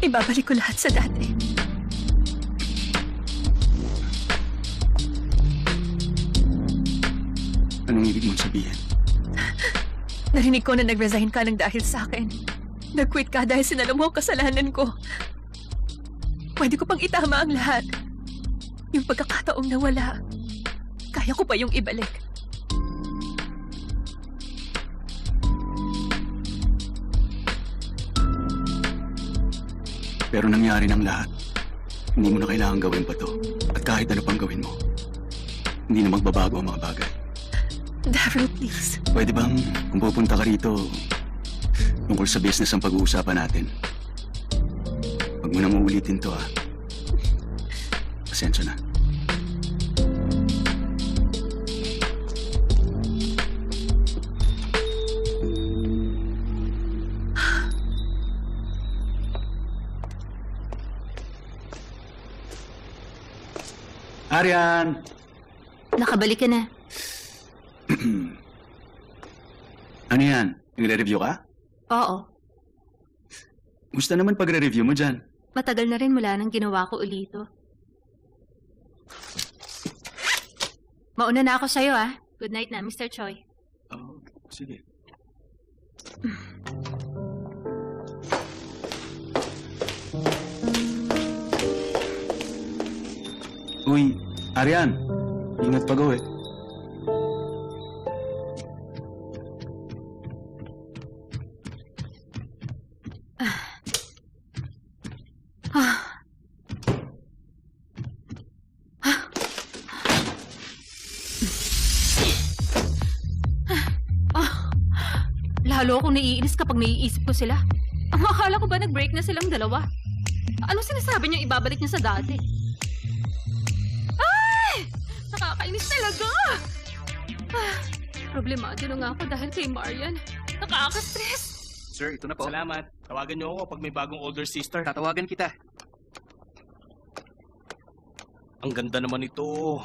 Ibabalik ko lahat sa dati. Anong ibig mong sabihin? Narinig ko na nag-resign ka ng dahil sa akin. Nag-quit ka dahil sinalo mo ang kasalanan ko. Pwede ko pang itama ang lahat. Yung pagkakataong nawala, kaya ko pa yung ibalik. Pero nangyari ng lahat. Hindi mo na kailangan gawin pa to. At kahit ano pang gawin mo, hindi na magbabago ang mga bagay. Daryl, please. Pwede bang kung pupunta ka rito tungkol sa business ang pag-uusapan natin? Huwag mo nang uulitin to, ha? Pasensya na. Arian! Nakabalik ka na. Ano yan? Nagre-review ka? Oo. Gusto naman pagre-review mo dyan. Matagal na rin mula nang ginawa ko ulito. Mauna na ako sa'yo, ah. Good night na, Mr. Choi. Oh, sige. Uy, Arian. Ingat pag-uwi. Lalo akong naiinis kapag naiisip ko sila. Ang akala ko ba nag-break na silang dalawa? Ano sinasabi niyo ibabalik niya sa dati? Ay! Nakakainis talaga! Problemado na nga ako dahil kay Marian. Nakaka-stress! Sir, ito na po. Salamat. Tawagan niyo ako pag may bagong older sister. Tatawagan kita. Ang ganda naman ito.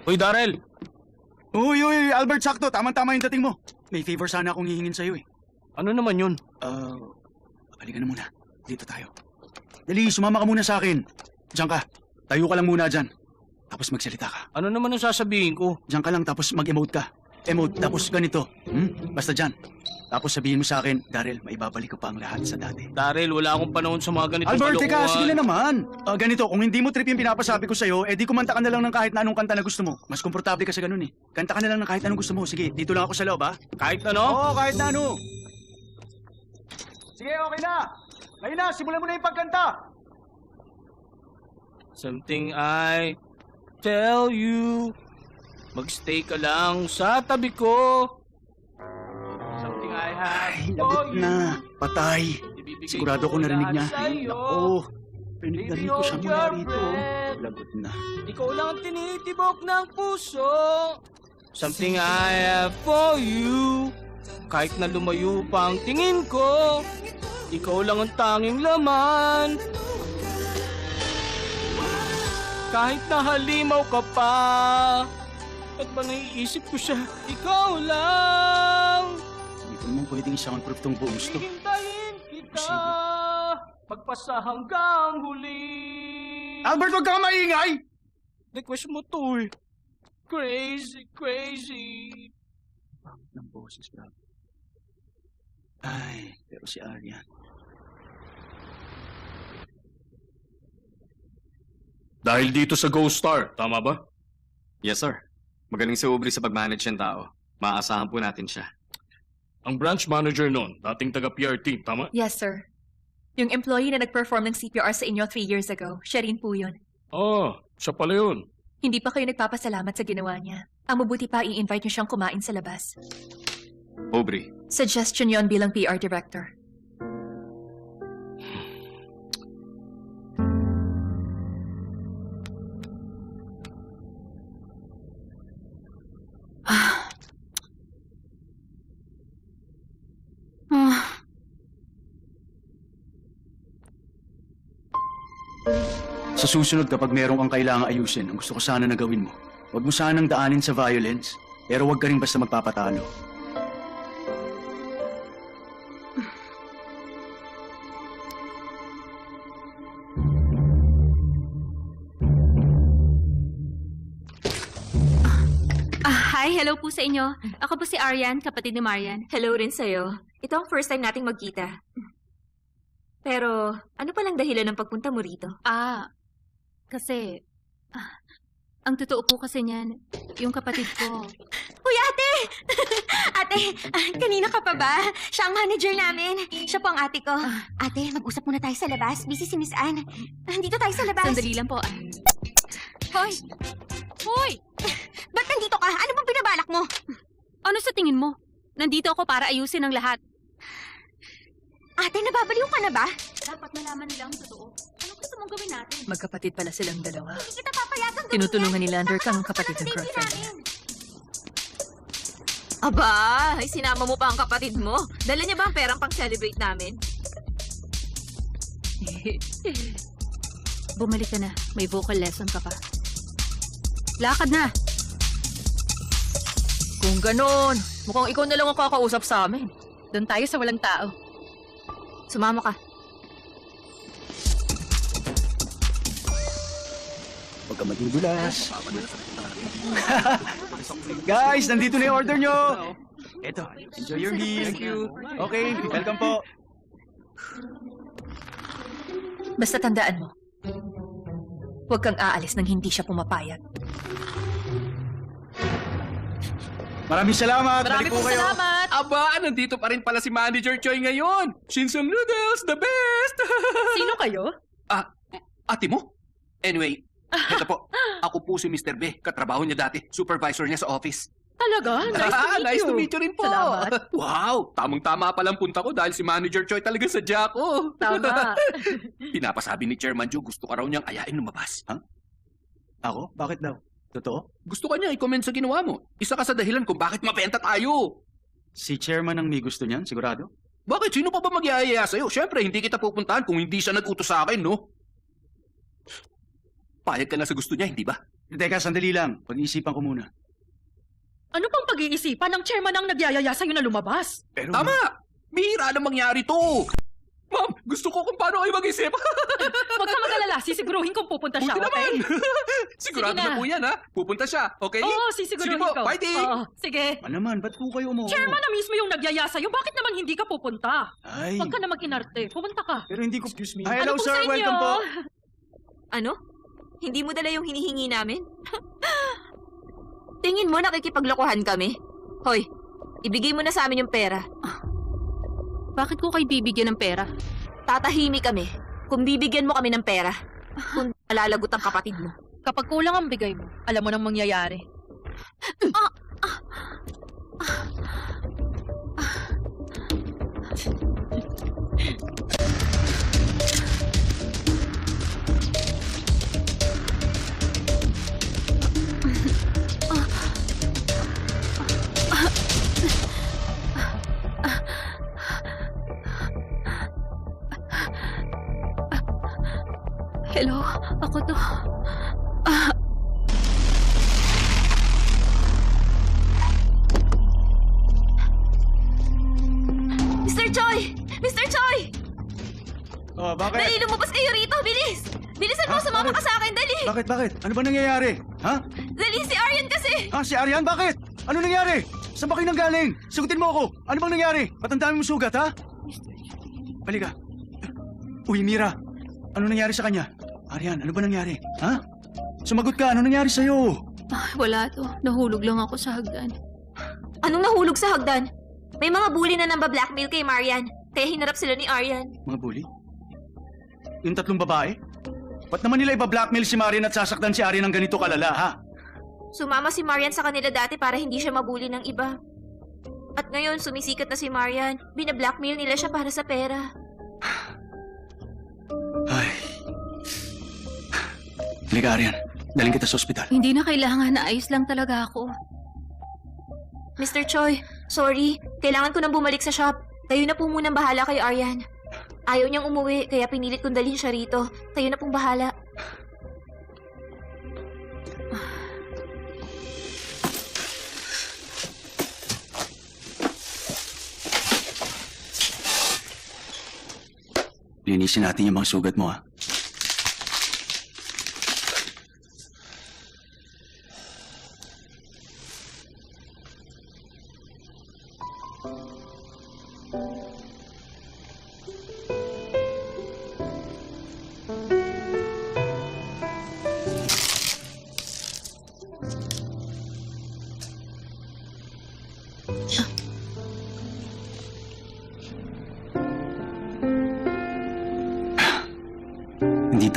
Uy, Darrell! Uy, Albert, sakto. Tama-tama yung dating mo. May favor sana akong hihingin sa'yo, eh. Ano naman yun? Halika na muna. Dito tayo. Dali, sumama ka muna sa akin. Diyan ka. Tayo ka lang muna dyan. Tapos magsalita ka. Ano naman ang sasabihin ko? Diyan ka lang, tapos mag-emote ka. Emote, tapos ganito. Basta dyan. Tapos sabihin mo sa akin, Darrell, maibabalik ko pa ang lahat sa dati. Darrell, wala akong panahon sa mga ganitong Albert, kalokohan. teka, sige na naman. Ganito, kung hindi mo trip yung pinapasabi ko sa'yo, di kumanta ka na lang ng kahit na anong kanta na gusto mo. Mas komportable ka sa ganun, eh. Kanta ka na lang ng kahit anong gusto mo. Sige, dito lang ako sa loob, ha? Kahit ano? Oo, kahit na ano. Sige, okay na. Ngayon na, simulan mo na yung pagkanta. Something I tell you. Magstay ka lang sa tabi ko. Something I have Ay, for lagot you. na. Patay. Ibibigay Sigurado ko narinig niya. lahat Ay, sa'yo. nako. Rinig ko siya mula rito. Lagot na. Ikaw lang ang tinitibok ng puso. Something I have for you. Kahit na lumayo pa ang tingin ko, ikaw lang ang tanging laman. Kahit na halimaw ka pa, at ba naiisip ko siya, ikaw lang. Hindi ko naman pwedeng i-soundproof tong buong gusto. Hihintayin kita, Imposible. magpasa hanggang huli. Albert, huwag ka maingay! Request mo to eh. Crazy, crazy. Bakit ng boses, bro? Ay, pero si Arian. Dahil dito sa Ghost Star, tama ba? Yes, sir. Magaling si Aubrey sa pag-manage ng tao. Maaasahan po natin siya. Ang branch manager noon, dating taga-PR team, tama? Yes, sir. Yung employee na nag-perform ng CPR sa inyo 3 years ago, siya rin po yun. Siya pala yun. Hindi pa kayo nagpapasalamat sa ginawa niya. Ang mabuti pa, i-invite niyo siyang kumain sa labas. Aubrey, Suggestion yon bilang PR director. Sa susunod kapag merong kang kailangang ayusin, ang gusto ko sana na gawin mo, huwag mo sanang daanin sa violence, pero huwag ka rin basta magpapatalo. Hi, hello po sa inyo. Ako po si Arian, kapatid ni Marian. Hello rin sa'yo. Ito ang first time nating magkita. Pero, ano palang dahilan ng pagpunta mo rito? Kasi... ang totoo po kasi niyan, yung kapatid ko. Uy, ate! Ate, kanina ka pa ba? Siya ang manager namin. Siya po ang ate ko. Ate, mag-usap muna tayo sa labas. Busy si Miss Anne. Dito tayo sa labas. Sandali lang po, Hoy! Hoy! Ba't nandito ka? Ano bang binabalak mo? Ano sa tingin mo? Nandito ako para ayusin ang lahat. Ate, nababaliw ka na ba? Dapat malaman nila ang totoo. Ano gusto mong gawin natin? Magkapatid pala silang dalawa. Hindi kita papayagan gawin Tinutulungan yan. ni Lander kang Nakakatawa kapatid ka ng ng baby girlfriend niya. namin. Aba, ay sinama mo pa ang kapatid mo. Dala niya ba ang perang pang-celebrate namin? Bumalik ka na. May vocal lesson ka pa. Lakad na! Kung ganon, mukhang ikaw na lang ang kakausap sa amin. Doon tayo sa walang tao. Sumama ka. Huwag ka madudulas. Guys, nandito na yung order nyo. Eto, enjoy your meal. Thank you. Okay, welcome po. Basta tandaan mo, huwag kang aalis nang hindi siya pumapayag. Maraming salamat. Marami Balik po pong kayo. salamat! Aba, nandito pa rin pala si Manager Choi ngayon. Shinsung Noodles, the best! Sino kayo? Ate mo? Anyway, ito po. Ako po si Mr. B. Katrabaho niya dati. Supervisor niya sa office. Talaga? Nice to meet you rin po. Salamat. Wow! Tamang-tama palang punta ko dahil si Manager Choi talaga sadya ko. Tama. Pinapasabi ni Chairman Joe gusto ka raw niyang ayain lumabas. Ako? Bakit daw? Totoo? Gusto ka niya i-comment sa ginawa mo. Isa ka sa dahilan kung bakit mabenta tayo. Si chairman ang may gusto niyan, sigurado? Bakit? Sino pa ba mag-iayaya sa'yo? Siyempre, hindi kita pupuntahan kung hindi siya nag-utos sa akin, no? Payag ka na sa gusto niya, hindi ba? Teka, sandali lang. Pag-iisipan ko muna. Ano pang pag-iisipan ng chairman ang nagyayaya sa'yo na lumabas? Pero... Tama! Bihira na mangyari to! Ma'am, gusto ko kung paano kayo mag-isip. Huwag ka mag-alala, sisiguruhin kong pupunta siya, Buti okay? Sigurado Sige na na. po yan, ha? Pupunta siya, okay? Oo, sisiguruhin Sige po, ko. fighting! Oo, sige. Ano naman, ba't po kayo mo? Chairman na mismo yung nagyaya sa'yo, bakit naman hindi ka pupunta? Ay, Huwag ka na mag-inarte, pupunta ka. pero hindi ko... Excuse me. Hi, Ano hello po sir, sa inyo? welcome po. Ano? Hindi mo dala yung hinihingi namin? Tingin mo nakikipaglokohan kami? Hoy, ibigay mo na sa amin yung pera. Bakit ko kayo bibigyan ng pera? Tatahimik kami kung bibigyan mo kami ng pera. Kung malalagot ang kapatid mo. Kapag kulang ang bigay mo, alam mo nang mangyayari. Hello, ako to. Mr. Choi! Mr. Choi! Oh, bakit? Dali, lumabas kayo rito! Bilis! Bilisan mo, Ha? sumama Bakit? ka sa akin! Dali! Bakit? Ano ba nangyayari? Ha? Dali, si Aryan kasi! Si Arian, bakit? Ano nangyari? Saan ba kayo nanggaling? Sagutin mo ako. Ano bang nangyari? Ba't ang dami mong sugat, ha? Halika. Uy, Mira. Ano nangyari sa kanya? Arian, ano ba nangyari? Ha? Sumagot ka. Ano nangyari sa'yo? Wala to. Nahulog lang ako sa hagdan. Anong nahulog sa hagdan? May mga bully na namba-blackmail kay Marian. Kaya hinarap sila ni Aryan. Mga bully? Yung tatlong babae? Ba't naman nila iba-blackmail si Marian at sasaktan si Arian ng ganito kalala, ha? Sumama si Marian sa kanila dati para hindi siya mabully ng iba. At ngayon, sumisikat na si Marian. Bina-blackmail nila siya para sa pera. Ay. Halika, Arian. Daling kita sa ospital. Hindi na kailangan, naayos lang talaga ako. Mr. Choi, sorry. Kailangan ko nang bumalik sa shop. Kayo na po munang bahala kay Aryan. Ayaw niyang umuwi, kaya pinilit kong dalhin siya rito. Kayo na pong bahala. Linisin natin yung mga sugat mo, ha?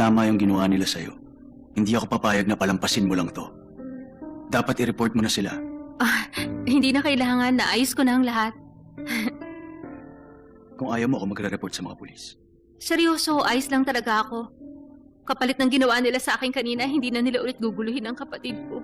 tama yung ginawa nila sa'yo. Hindi ako papayag na palampasin mo lang to. Dapat i-report mo na sila. Hindi na kailangan. Naayos ko na ang lahat. Kung ayaw mo ako magre-report sa mga pulis. Seryoso, ayos lang talaga ako. Kapalit ng ginawa nila sa akin kanina, hindi na nila ulit guguluhin ang kapatid ko.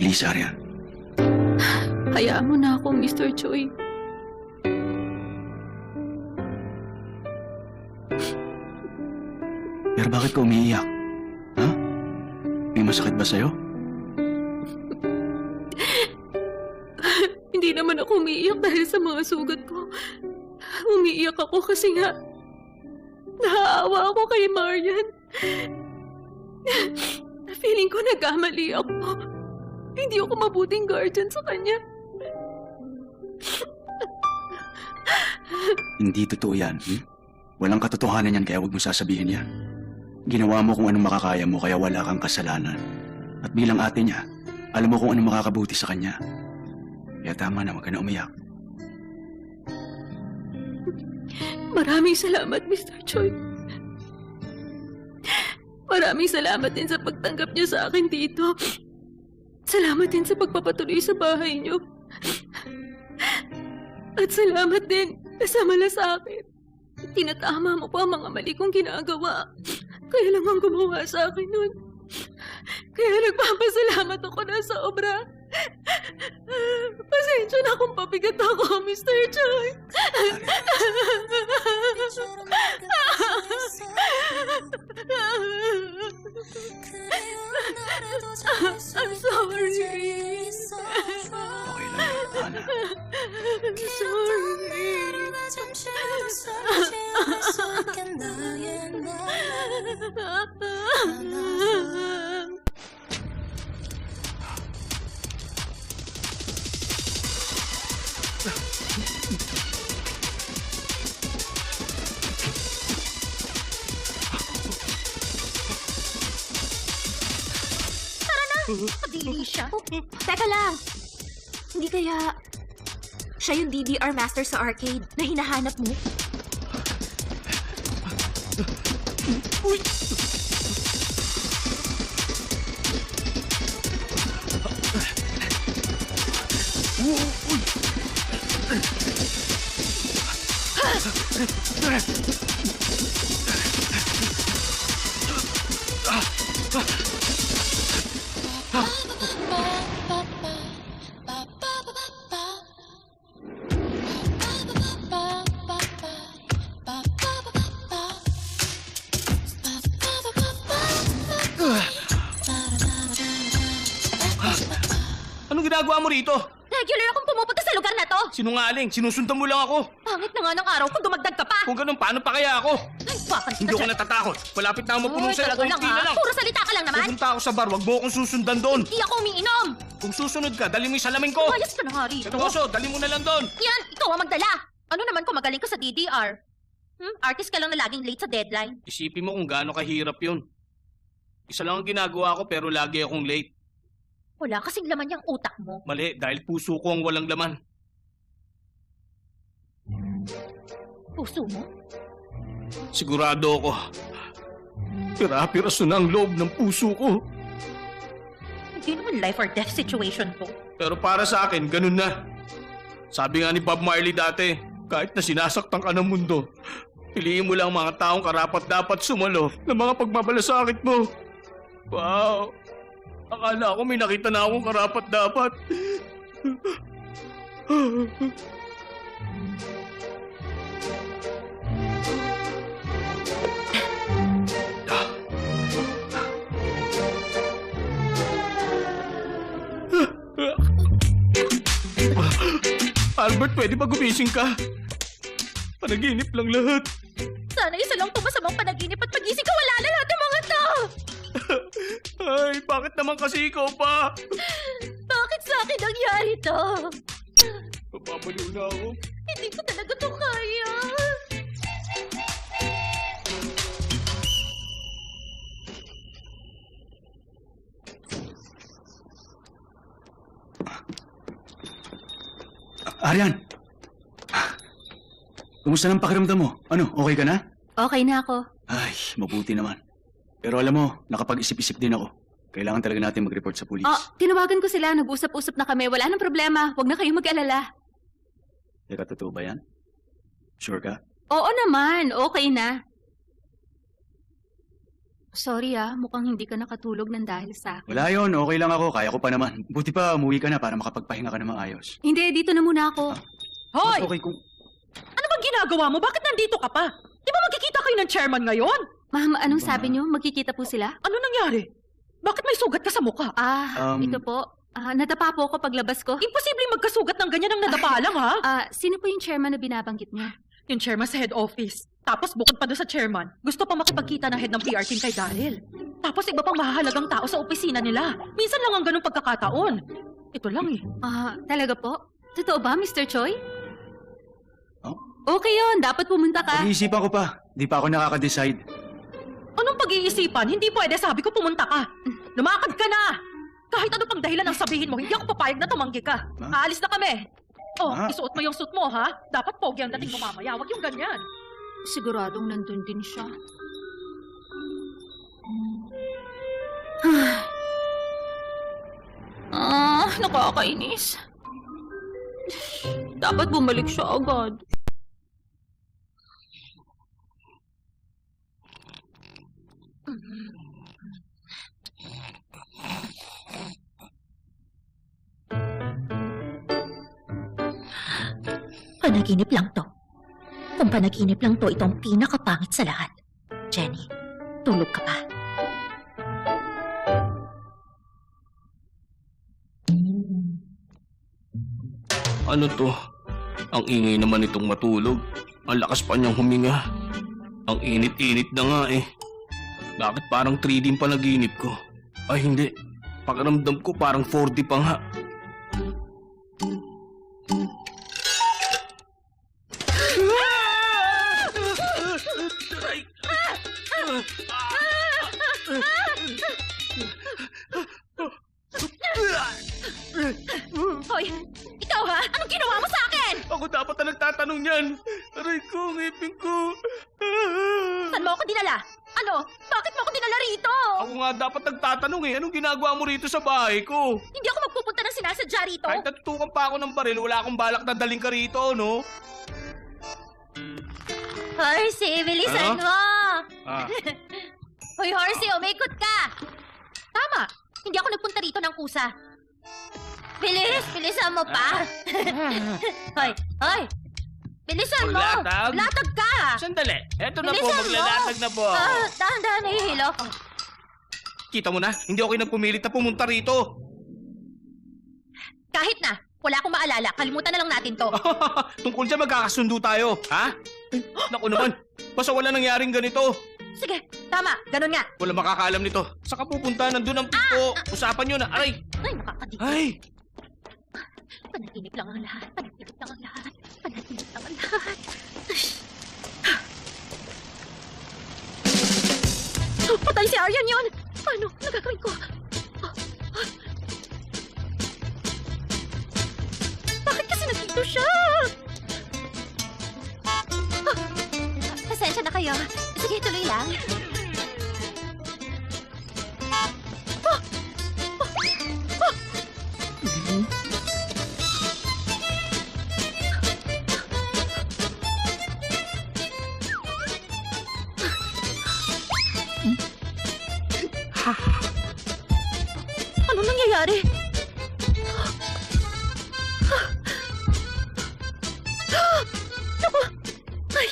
Please, Aryan. Hayaan mo na ako, Mr. Choi. Pero bakit ka umiiyak? Ha? May masakit ba sa'yo? Hindi naman ako umiiyak dahil sa mga sugat ko. Umiiyak ako kasi nga naaawa ako kay Marian. Feeling ko nagkamali ako. Hindi ako mabuting guardian sa kanya. Hindi totoo yan. Walang katotohanan yan kaya huwag mo sasabihin yan. Ginawa mo kung anong makakaya mo kaya wala kang kasalanan. At bilang ate niya, alam mo kung anong makakabuti sa kanya. Kaya tama na, huwag ka na umiyak. Maraming salamat, Mr. Choi. Maraming salamat din sa pagtanggap niyo sa akin dito. Salamat din sa pagpapatuloy sa bahay niyo. At salamat din sa malasakit. Tinatama mo pa ang mga mali kong ginagawa. Kaya lang ang gumawa sa akin nun. Kaya nagpapasalamat ako na sobra. Pasensya na kung pabigat ako, Mr. Choi. I'm sorry. Okay lang, Ana. Sorry. Kadili siya. Teka lang. Hindi kaya siya yung DDR master sa arcade na hinahanap mo? Anong ginagawa mo rito? Regular akong pumupunta sa lugar na to. Sinungaling, sinusundan mo lang ako. Pangit na nga ng araw kung dumagdag ka pa. Kung ganun, paano pa kaya ako? Ay, bakit Hindi ako natatakot. Malapit na ako mapuno sa'yo. talaga lang Kunti na ha. lang. Puro salita ka lang naman. Pupunta ako sa bar, wag mo akong susundan doon. Hindi ako umiinom. Kung susunod ka, dali mo yung salamin ko. Ayos ka na nga rito. Seryoso, dali mo na lang doon. Yan, ikaw ang magdala. Ano naman kung magaling ka sa DDR? Artist ka lang na laging late sa deadline. Isipin mo kung gaano kahirap yun. Isa lang ang ginagawa ko pero lagi akong late. Wala kasing laman yung utak mo. Mali, dahil puso ko ang walang laman. Puso mo? Sigurado ako. Pira-piraso na ang loob ng puso ko. Hindi naman life or death situation to. Pero para sa akin, ganun na. Sabi nga ni Bob Marley dati, kahit na sinasaktan ka ng mundo, piliin mo lang mga taong karapat-dapat sumalo ng mga pagmabalasakit mo. Wow! Akala ko may nakita na akong karapat-dapat. Albert, pwede ba gumising ka? Panaginip lang lahat. Sana isa lang tumasamang panaginip at pagising ka wala na lahat ng mga to! Ay, bakit naman kasi ikaw pa? Bakit sa akin nangyari to? Papapaliw na ako. Hindi ko talaga to kaya. Aryan! Kumusta ng pakiramdam mo? Ano, okay ka na? Okay na ako. Ay, mabuti naman. Pero alam mo, nakapag-isip-isip din ako. Kailangan talaga natin mag-report sa pulis. Tinawagan ko sila. Nag-usap-usap na kami. Wala nang problema. Huwag na kayong mag-alala. Teka, totoo ba yan? Sure ka? Oo naman. Okay na. Sorry mukhang hindi ka nakatulog ng dahil sa akin. Wala yon, okay lang ako. Kaya ko pa naman. Buti pa, umuwi ka na para makapagpahinga ka na maayos. Hindi, dito na muna ako. Mas okay kung... Ano bang ginagawa mo? Bakit nandito ka pa? Di ba magkikita kayo ng chairman ngayon? Ma'am, anong sabi niyo? Magkikita po sila? Ano nangyari? Bakit may sugat ka sa mukha? Ito po. Nadapa po ako paglabas ko. Imposibleng magkasugat ng ganyan ng nadapa lang, ha? Sino po yung chairman na binabanggit niyo? Yung chairman sa head office. Tapos bukod pa doon sa chairman, gusto pa makipagkita ng head ng PR team kay Daryl. Tapos iba pang mahahalagang tao sa opisina nila. Minsan lang ang ganung pagkakataon. Ito lang eh. Talaga po? Totoo ba, Mr. Choi? Oh? Okay yun. Dapat pumunta ka. Pag-iisipan ko pa. Di pa ako nakaka-decide. Anong pag-iisipan? Hindi pwede, sabi ko pumunta ka. Lumakad ka na! Kahit ano pang dahilan ang sabihin mo, hindi ako papayag na tumanggi ka. Ma? Aalis na kami. Ma? Isuot mo yung suit mo, ha? Dapat pogi ang dating mo mamaya. Huwag yung ganyan. Siguradong nandun din siya. Nakakainis. Dapat bumalik siya agad. Panaginip lang to. Kung panaginip lang to, itong pinakapangit sa lahat. Jenny, tulog ka pa. Ano to? Ang ingay naman itong matulog. Ang lakas pa niyang huminga. Ang init-init na nga eh. Bakit parang 3D ang panaginip ko? Ay hindi. Pakiramdam ko parang 4D pa nga. Hoy! Ikaw ha? Anong ginawa mo sa akin? Ako dapat na nagtatanong yan. Aray ko, ngipin ko. Saan mo ako dinala? Ano? Bakit mo ako dinala rito? Ako nga dapat nagtatanong eh. Anong ginagawa mo rito sa bahay ko? Hindi ako magpupunta ng sinasadya rito. Kahit natutukan pa ako ng baril, wala akong balak na daling ka rito, no? Horsey, bilisan Ano? mo! Ah, Hoy, Horsey, umikot ka! Tama! Hindi ako nagpunta rito ng kusa. Bilis! Bilisan mo pa! Hoy! Hoy! Bilisan mo! Maglatag? Latag ka! sandali. Eto na po, Bilisan mo! maglalatag na po. Dahan-dahan, nahihilo. Kita mo na, hindi ako nagpumilit na pumunta rito. Kahit na, wala akong maalala. Kalimutan na lang natin to. Tungkol dyan, magkakasundo tayo. Ha? Naku naman, basta wala nangyaring ganito. Sige, tama. Ganun nga. Wala makakaalam nito. Saka pupunta, nandun ang tipo. Usapan nyo na, aray. Ay, nakakadikit. Ay, Panaginip lang ang lahat. Panaginip lang ang lahat. Panaginip lang ang lahat. Patay si Aryan yun! Paano? Nagagawin ko? Bakit kasi nandito siya? Pasensya na kayo. Sige, tuloy lang. Ano nangyayari? Naku! Ay!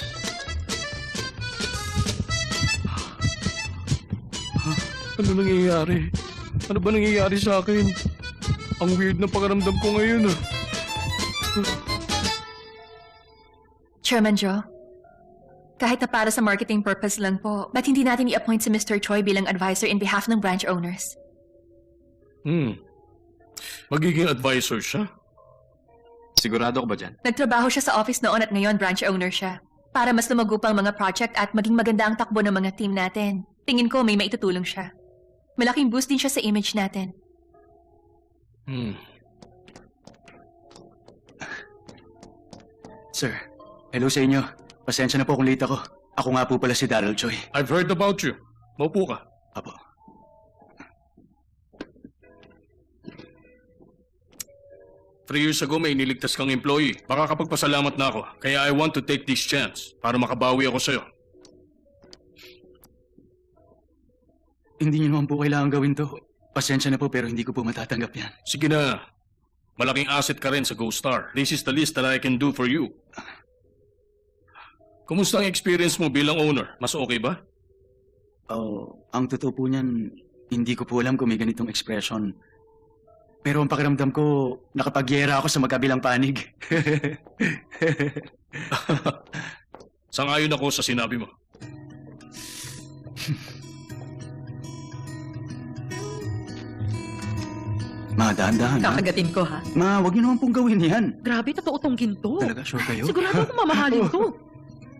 ano nangyayari? Ano ba nangyayari sa akin? Ang weird na pakiramdam ko ngayon ah. Chairman Joe, kahit na para sa marketing purpose lang po, ba't hindi natin i-appoint si Mr. Choi bilang advisor in behalf ng branch owners? Magiging advisor siya? Sigurado ka ba dyan? Nagtrabaho siya sa office noon at ngayon branch owner siya. Para mas lumago pang mga project at maging maganda ang takbo ng mga team natin. Tingin ko may maitutulong siya. Malaking boost din siya sa image natin. Sir, hello sa inyo. Pasensya na po kung late ako. Ako nga po pala si Daryl Choi. I've heard about you. Maupo ka. Apo. Three years ago, may iniligtas kang employee. Baka kapagpasalamat na ako. Kaya I want to take this chance para makabawi ako sa'yo. Hindi niyo naman po kailangan gawin to. Pasensya na po pero hindi ko po matatanggap yan. Sige na. Malaking asset ka rin sa GoStar. This is the least that I can do for you. Kumusta ang experience mo bilang owner? Mas okay ba? Oh, ang totoo po niyan, hindi ko po alam kung may ganitong expression. Pero ang pakiramdam ko, nakapagyera ako sa magkabilang panig. Sang-ayon ako sa sinabi mo. Ma, dahan-dahan ha? Kakagatin ko, ha? Ma, wag niyo naman pong gawin yan. Grabe, totoo tong ginto. Talaga, sure kayo? Sigurado akong mamahalin to.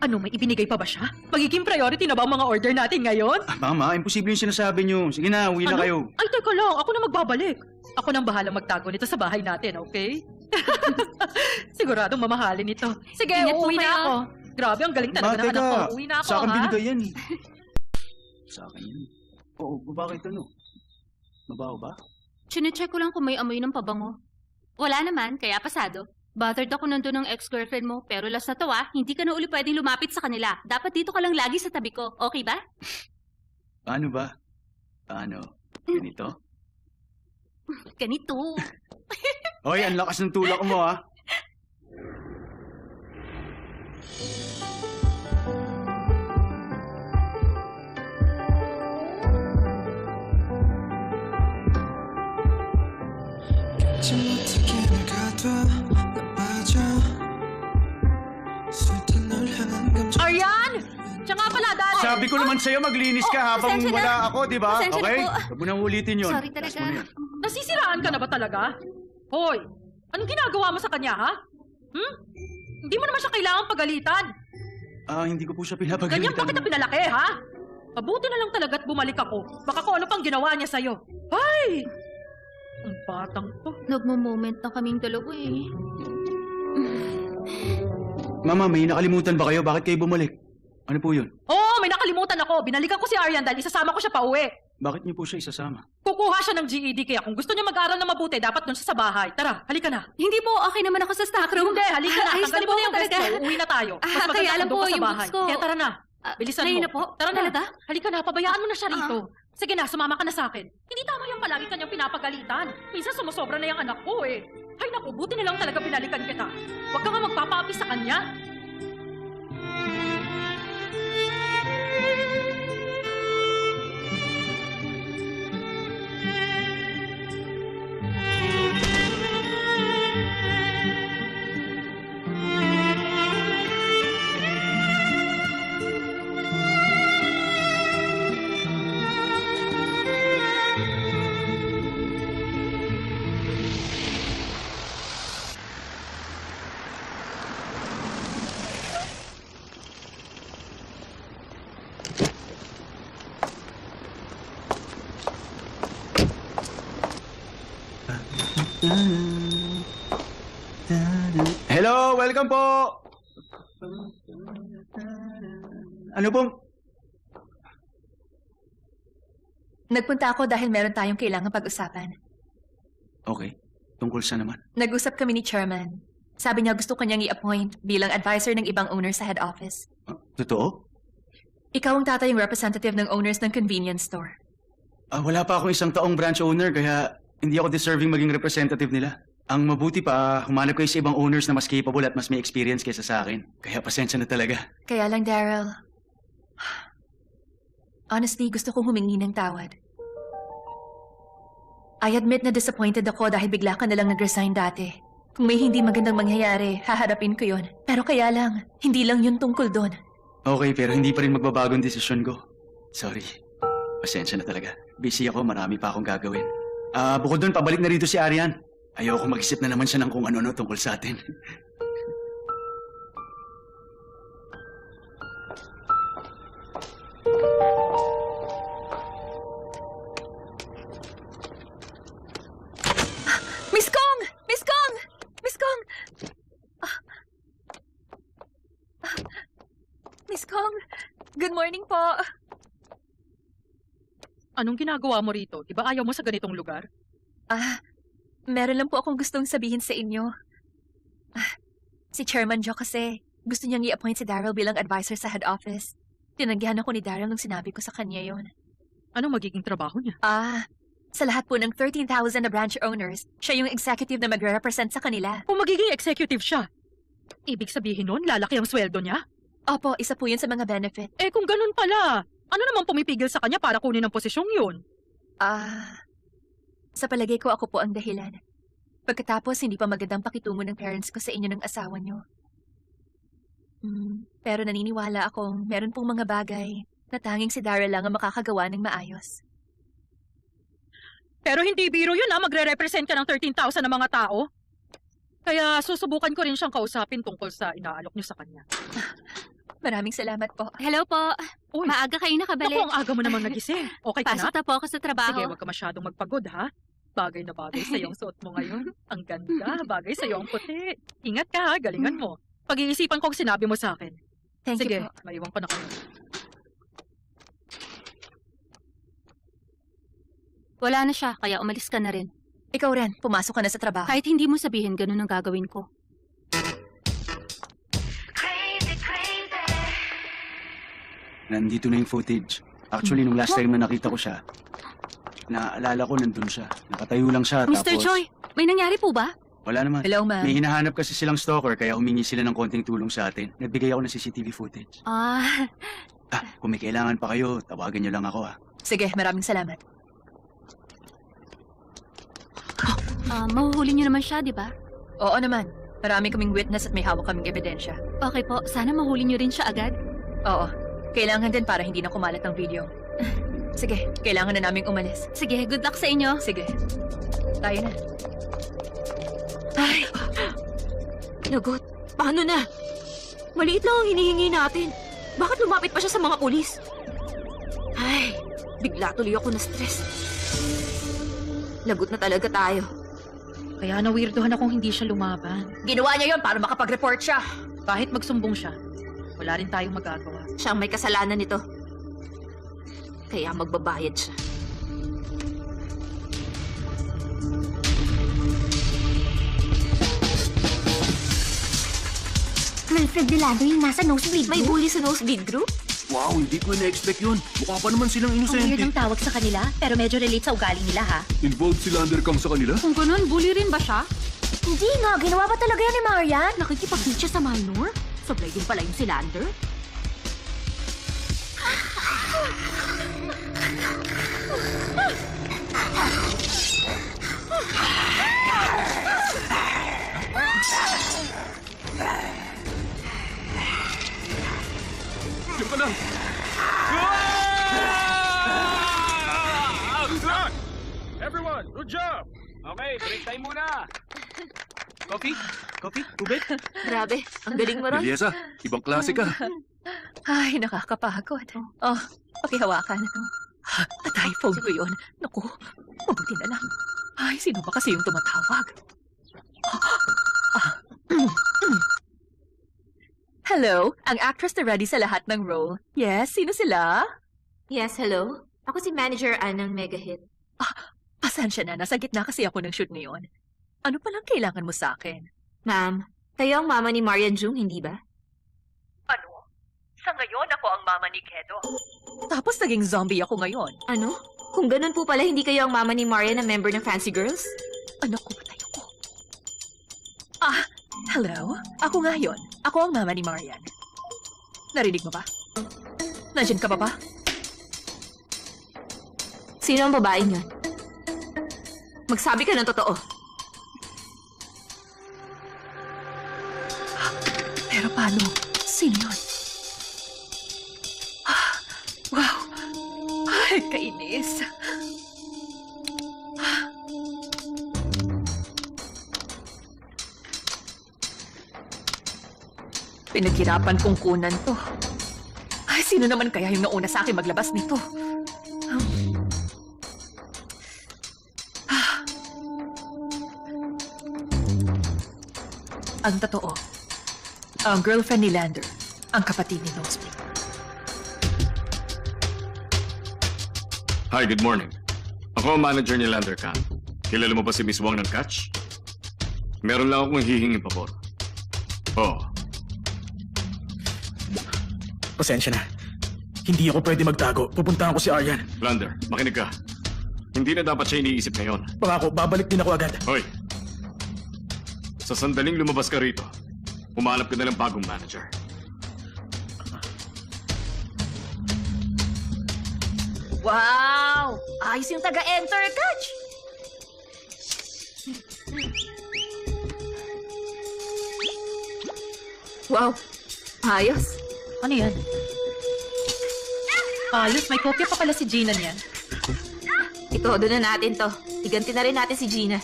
Ano, may ibinigay pa ba siya? Magiging priority na ba ang mga order natin ngayon? Ah, Mama, imposible yung sinasabi niyo. Sige na, uwi na Ano? kayo. Ay, teka lang. Ako na magbabalik. Ako nang bahala magtago nito sa bahay natin, okay? Siguradong mamahalin ito. Sige, Ingat po uuwi na kayo. ako. Grabe, ang galing talaga ng anak ko. Uwi na ako, sa akin ha? binigay yan eh. Sa akin yan. Oo, bakit ano? Mabaho ba? Chinecheck ko lang kung may amoy ng pabango. Wala naman, kaya pasado. Bothered ako nandun ng ex-girlfriend mo, pero last na to hindi ka na uli pwedeng lumapit sa kanila. Dapat dito ka lang lagi sa tabi ko, okay ba? Paano ba? Paano? Ganito? Ganito. Hoy, ang lakas ng tulak mo ha. Aryan! Siya nga pala, Daryl. Sabi ko naman sa'yo, maglinis ka habang pasensya na. wala ako, di ba? Pasensya na Okay? po. Huwag mo nang ulitin yun. Sorry Taas talaga. mo na yan. Nasisiraan ka na ba talaga? Hoy, anong ginagawa mo sa kanya, ha? Hindi mo naman siya kailangan pagalitan. Ah, hindi ko po siya Ganyan pinapagalitan. pa kita pinalaki, ha? Mabuti na lang talaga at bumalik ako. Baka kung ano pang ginawa niya sa'yo. Ay! Ang batang to. Nagmo-moment na kaming dalawa eh. Mama, may nakalimutan ba kayo? Bakit kayo bumalik? Ano po yun? Oo, may nakalimutan ako. Binalikan ko si Aryan dahil isasama ko siya pa uwi. Bakit niyo po siya isasama? Kukuha siya ng GED kaya kung gusto niya mag-aral na mabuti, dapat doon siya sa bahay. Tara, halika na. Hindi po, okay naman ako sa stock room. Hindi, halika na. Ayos na Tanggalin po mo na yung vest talaga. mo. Uuwi na tayo. Mas Kaya maganda alam kung doon po ka sa yung bahay. books ko. Kaya tara na. Bilisan ngayon mo. na po? Tara na. Talaga? Halika na, pabayaan mo na siya rito. Sige na, sumama ka na sa akin. Hindi tama yung palagi kanyang pinapagalitan. Minsan sumusobra na yung anak ko eh. Ay naku, buti na lang talaga binalikan kita. Huwag ka nga magpapaapi sa kanya. Hello, welcome po! Ano pong? Nagpunta ako dahil meron tayong kailangan pag-usapan. Okay, tungkol sa naman. Nag-usap kami ni Chairman. Sabi niya gusto kanyang i-appoint bilang advisor ng ibang owner sa head office. Totoo? Ikaw ang tatayong representative ng owners ng convenience store. Ah, wala pa akong isang taong branch owner kaya hindi ako deserving maging representative nila. Ang mabuti pa, humanap kayo sa ibang owners na mas capable at mas may experience kaysa sa akin. Kaya pasensya na talaga. Kaya lang, Daryl. Honestly, gusto kong humingi ng tawad. I admit na disappointed ako dahil bigla ka nalang nag-resign dati. Kung may hindi magandang mangyayari, haharapin ko yun. Pero kaya lang, hindi lang yun tungkol doon. Okay, pero hindi pa rin magbabago ang desisyon ko. Sorry. Pasensya na talaga. Busy ako, marami pa akong gagawin. Bukod doon, pabalik na rito si Arian. Ayoko mag-isip na naman siya ng kung ano-ano tungkol sa atin. Miss Kong! Miss Kong! Miss Kong! Miss Kong, good morning po. Anong ginagawa mo rito? Di ba ayaw mo sa ganitong lugar? Meron lang po akong gustong sabihin sa inyo. Si Chairman Joe kasi gusto niyang i-appoint si Daryl bilang advisor sa head office. Tinanggihan ako ni Daryl nung sinabi ko sa kanya yon. Anong magiging trabaho niya? Sa lahat po ng 13,000 na branch owners, siya yung executive na magre-represent sa kanila. Kung magiging executive siya, ibig sabihin nun, lalaki ang sweldo niya? Opo, isa po yun sa mga benefit. Eh kung ganun pala, ano naman pumipigil sa kanya para kunin ang posisyong yun? Sa palagay ko ako po ang dahilan. Pagkatapos, hindi pa magandang pakitungo ng parents ko sa inyo ng asawa niyo. Pero naniniwala akong meron pong mga bagay na tanging si Daryl lang ang makakagawa ng maayos. Pero hindi biro yun magre-represent ka ng 13,000 na mga tao. Kaya susubukan ko rin siyang kausapin tungkol sa inaalok niyo sa kanya. Maraming salamat po. Hello po. Uy, Maaga kayo nakabalik. naku, ang aga mo namang nagising. Okay ka na? Pasok na po ako sa trabaho. Sige, huwag ka masyadong magpagod, ha? Bagay na bagay sa iyong suot mo ngayon. Ang ganda, bagay sa iyo ang puti. Ingat ka, ha? Galingan mo. Pag-iisipan ko ang sinabi mo sa akin. Thank Sige, you po. maiwan ko na kami. Wala na siya, kaya umalis ka na rin. Ikaw rin, pumasok ka na sa trabaho. Kahit hindi mo sabihin, ganun ang gagawin ko. Nandito na yung footage. Actually, nung last time na nakita ko siya, naalala ko nandun siya. Nakatayo lang siya, Mr. tapos... Choi, may nangyari po ba? Wala naman. Hello, ma'am. May hinahanap kasi silang stalker, kaya humingi sila ng konting tulong sa atin. Nagbigay ako ng CCTV footage. Kung may kailangan pa kayo, tawagan niyo lang ako, Sige, maraming salamat. Mahuhuli niyo naman siya, di ba? Oo naman. Marami kaming witness at may hawak kaming ebidensya. Okay po, sana mahuli niyo rin siya agad. Oo. Kailangan din para hindi na kumalat ang video. Sige, kailangan na naming umalis. Sige, good luck sa inyo. Sige. Tayo na. Ay! Lagot, paano na? Maliit lang ang hinihingi natin. Bakit lumapit pa siya sa mga pulis? Ay, bigla tuloy ako na-stress. Lagot na talaga tayo. Kaya na-weirdohan akong hindi siya lumaban. Ginawa niya yon para makapag-report siya. Kahit magsumbong siya, wala rin tayong magagawa. Siya ang may kasalanan nito. Kaya magbabayad siya. Wilfred Delado yung nasa nosebleed May bully sa nosebleed group? Wow, hindi ko na-expect yun. Mukha pa naman silang Ang weird inosente. ang tawag sa kanila, pero medyo relate sa ugali nila, ha? Involved si Landerkang sa kanila? Kung ganun, bully rin ba siya? Hindi nga, ginawa ba talaga yan ni Marian? Nakikipag-meet siya sa minor? Sablay din pala yung si Lander? Diyan ka lang! Everyone, good job! Okay, break time muna. Coffee? Coffee? Tubig? Grabe, ang galing mo ron. Eliasa, ibang klase ka. Ay, nakakapagod. Oh, pakihawakan. Atay, phone ko yun. Naku, mabuti na lang. Ay, sino ba kasi yung tumatawag? Hello, ang actress na ready sa lahat ng role. Yes, sino sila? Yes, hello? Ako si Manager Ann ng Mega Hit. Pasensya na, nasa gitna kasi ako ng shoot ngayon. Ano palang kailangan mo sa akin? Ma'am, kayo ang mama ni Marian Jung, hindi ba? Ano? Sa ngayon, ako ang mama ni Kedo. Tapos naging zombie ako ngayon. Ano? Kung ganun po pala, hindi kayo ang mama ni Marian na member ng Fancy Girls? Anak ko, patay ako. Hello? Ako nga yun. Ako ang mama ni Marian. Narinig mo ba? Nandiyan ka ba ba? Sino ang babaeng yun? Magsabi ka ng totoo. Pero paano? Sino yun? Wow! Ay, kainis. Pinaghirapan kong kunan to. Ay, sino naman kaya yung nauna sa akin maglabas nito? Ang totoo, ang girlfriend ni Lander, ang kapatid ni Nosebleed. Hi, good morning. Ako ang manager ni Lander Khan. Kilala mo ba si Miss Wang ng Catch? Meron lang akong hihingin pabor. Oh, Pasensya na. Hindi ako pwede magtago. Pupuntahan ko si Aryan. Lander, makinig ka. Hindi na dapat siya iniisip ngayon. Pangako, babalik din ako agad. Hoy! Sa sandaling lumabas ka rito, humanap ka na ng bagong manager. Wow! Ayos yung taga-enter, Catch! Wow, ayos. Ano yan? Ayos, may kopya pa pala si Gina niyan. Itodo na natin to. Iganti na rin natin si Gina.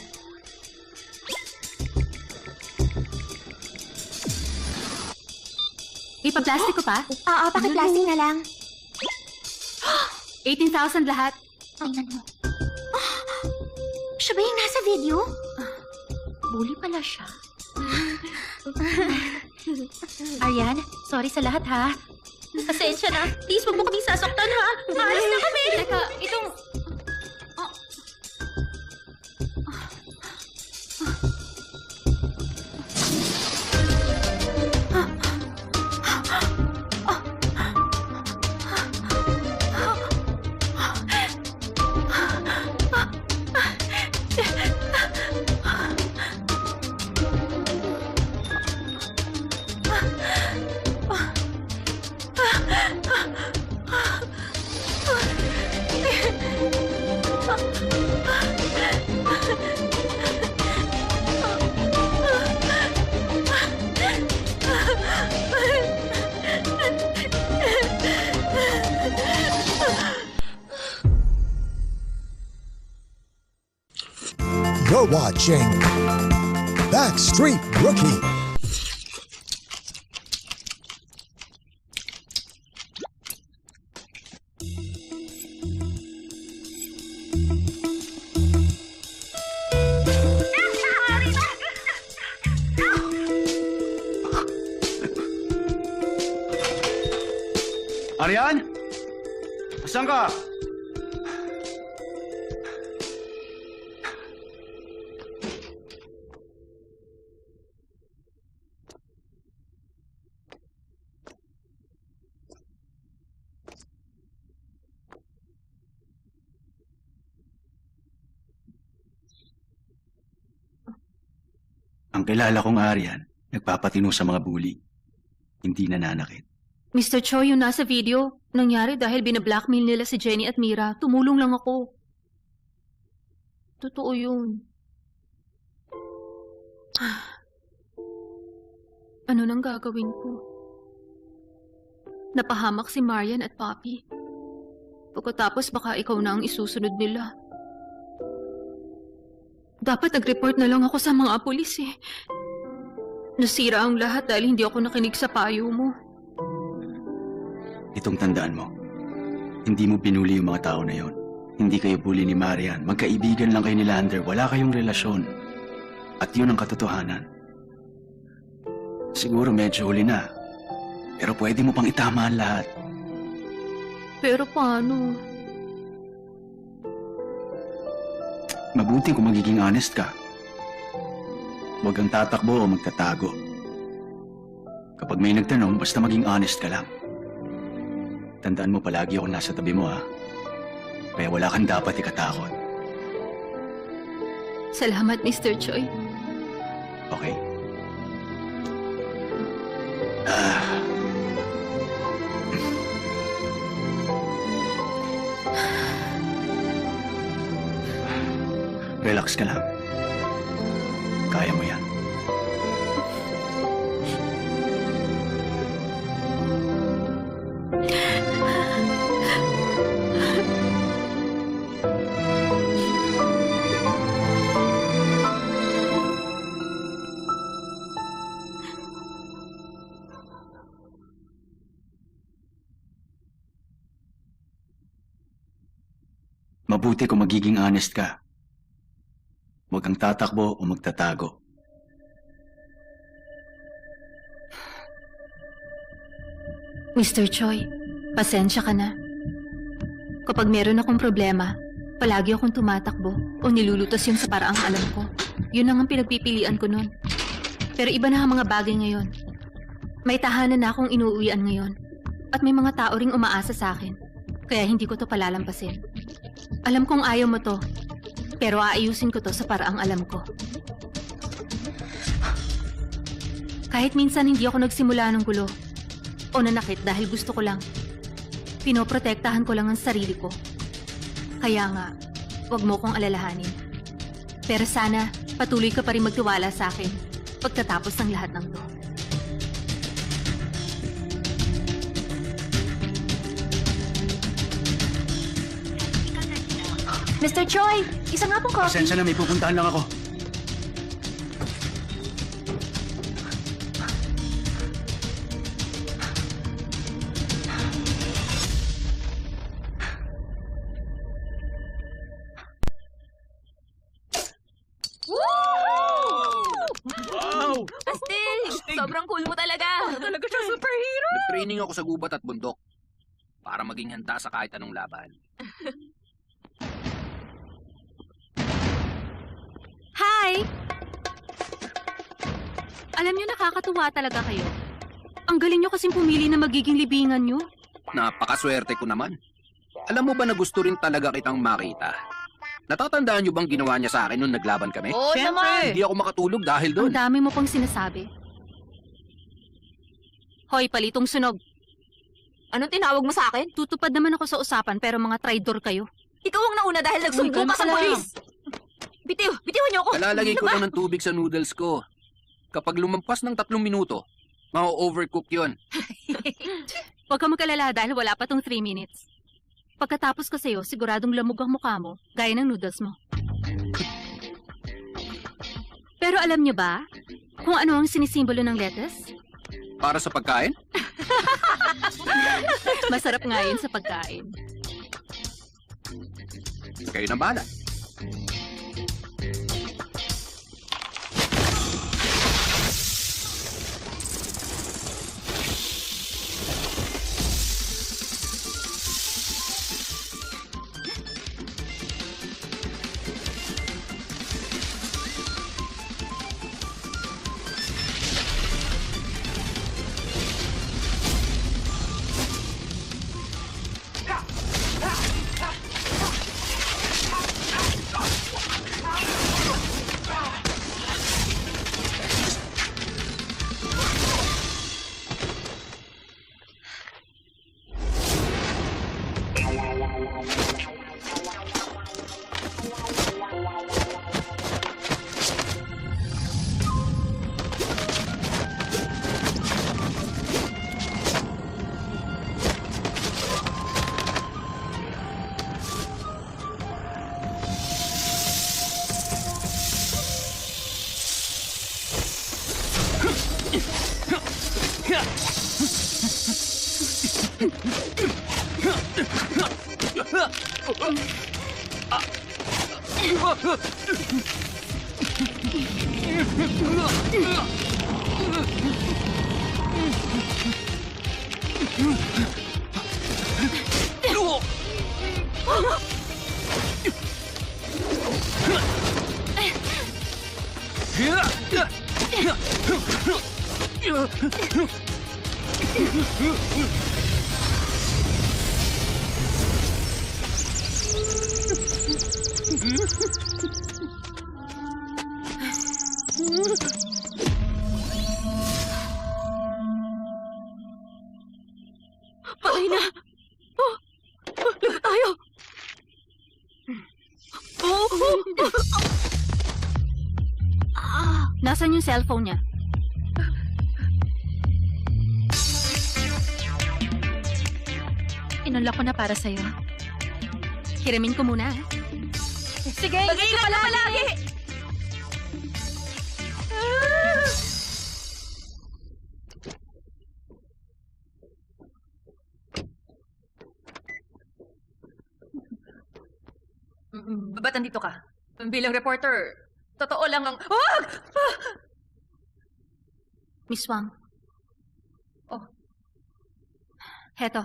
Ipaplastic ko pa? Oo, paki-plastic na lang. 18,000 lahat. Tingnan mo. Siya ba yung nasa video? Bully pala siya. Aryan, sorry sa lahat ha. Pasensya na. Please, wag mo kaming sasaktan ha. Maalis na kami. Teka, itong... You're watching Backstreet Rookie. Aryan? Asan ka? Ang kilala kong Aryan, nagpapatino sa mga bully. Hindi nananakit. Mr. Choi, yung nasa video, nangyari dahil binablackmail nila si Jenny at Mira. Tumulong lang ako. Totoo yun. Ano nang gagawin ko? Napahamak si Marian at Papi. Pagkatapos baka ikaw na ang isusunod nila. Dapat nag-report na lang ako sa mga pulis eh. Nasira ang lahat dahil hindi ako nakinig sa payo mo. Itong tandaan mo, hindi mo pinuli yung mga tao na yon. Hindi kayo bully ni Marian. Magkaibigan lang kayo ni Lander. Wala kayong relasyon. At yun ang katotohanan. Siguro medyo huli na. Pero pwede mo pang itama ang lahat. Pero paano? Mabuti kung magiging honest ka. Huwag kang tatakbo o magtatago. Kapag may nagtanong, basta maging honest ka lang. Tandaan mo palagi ako nasa tabi mo, ha? Kaya wala kang dapat ikatakot. Salamat, Mr. Choi. Okay? Relax ka lang. Kaya mo yan. mabuti kung magiging honest ka. Huwag kang tatakbo o magtatago. Mr. Choi, pasensya ka na. Kapag meron akong problema, palagi akong tumatakbo o nilulutos yung sa paraang alam ko. Yun ang pinagpipilian ko nun. Pero iba na ang mga bagay ngayon. May tahanan na akong inuuwian ngayon. At may mga tao ring umaasa sa akin. Kaya hindi ko to palalampasin. Alam kong ayaw mo to. Pero aayusin ko to sa paraang alam ko. Kahit minsan hindi ako nagsimula ng gulo o nanakit dahil gusto ko lang. Pinoprotektahan ko lang ang sarili ko. Kaya nga, wag mo kong alalahanin. Pero sana, patuloy ka pa rin magtiwala sa akin pagkatapos ng lahat ng to. Mr. Choi, isa nga pong coffee. Pasensya na, may pupuntahan lang ako. Wow! Astil! Sobrang cool mo talaga. Talaga siya superhero! Nag-training ako sa gubat at bundok para maging handa sa kahit anong laban. Hi! Alam niyo, nakakatuwa talaga kayo. Ang galing niyo kasing pumili na magiging libingan niyo. Napakaswerte ko naman. Alam mo ba na gusto rin talaga kitang makita? Natatandaan niyo bang ginawa niya sa akin nung naglaban kami? Oo naman. Hindi ako makatulog dahil Ang doon. dami mo pang sinasabi. Hoy, palitong sunog. Anong tinawag mo sa akin? Tutupad naman ako sa usapan pero mga traidor kayo. Ikaw ang nauna dahil nagsumpo ka sa polis. Bitiwan niyo ako. Lalagay ko Ano ba? lang ng tubig sa noodles ko. Kapag lumampas ng 3 minuto, ma-overcook yun. Huwag ka magkalala dahil wala pa tong 3 minutes. Pagkatapos ko sa'yo, siguradong lamog ang mukha mo, gaya ng noodles mo. Pero alam niyo ba kung ano ang sinisimbolo ng lettuce? Para sa pagkain? Masarap nga yun sa pagkain. Kayo na bahala. Patay na. Lagot tayo. Nasaan yung cellphone niya? Inunlock ko na para sa'yo. Hiramin ko muna. Sige, Mag-iingat ka palagi. Ba't nandito ka? Bilang reporter, totoo lang ang... Wag! Miss Wang. Oh. Heto,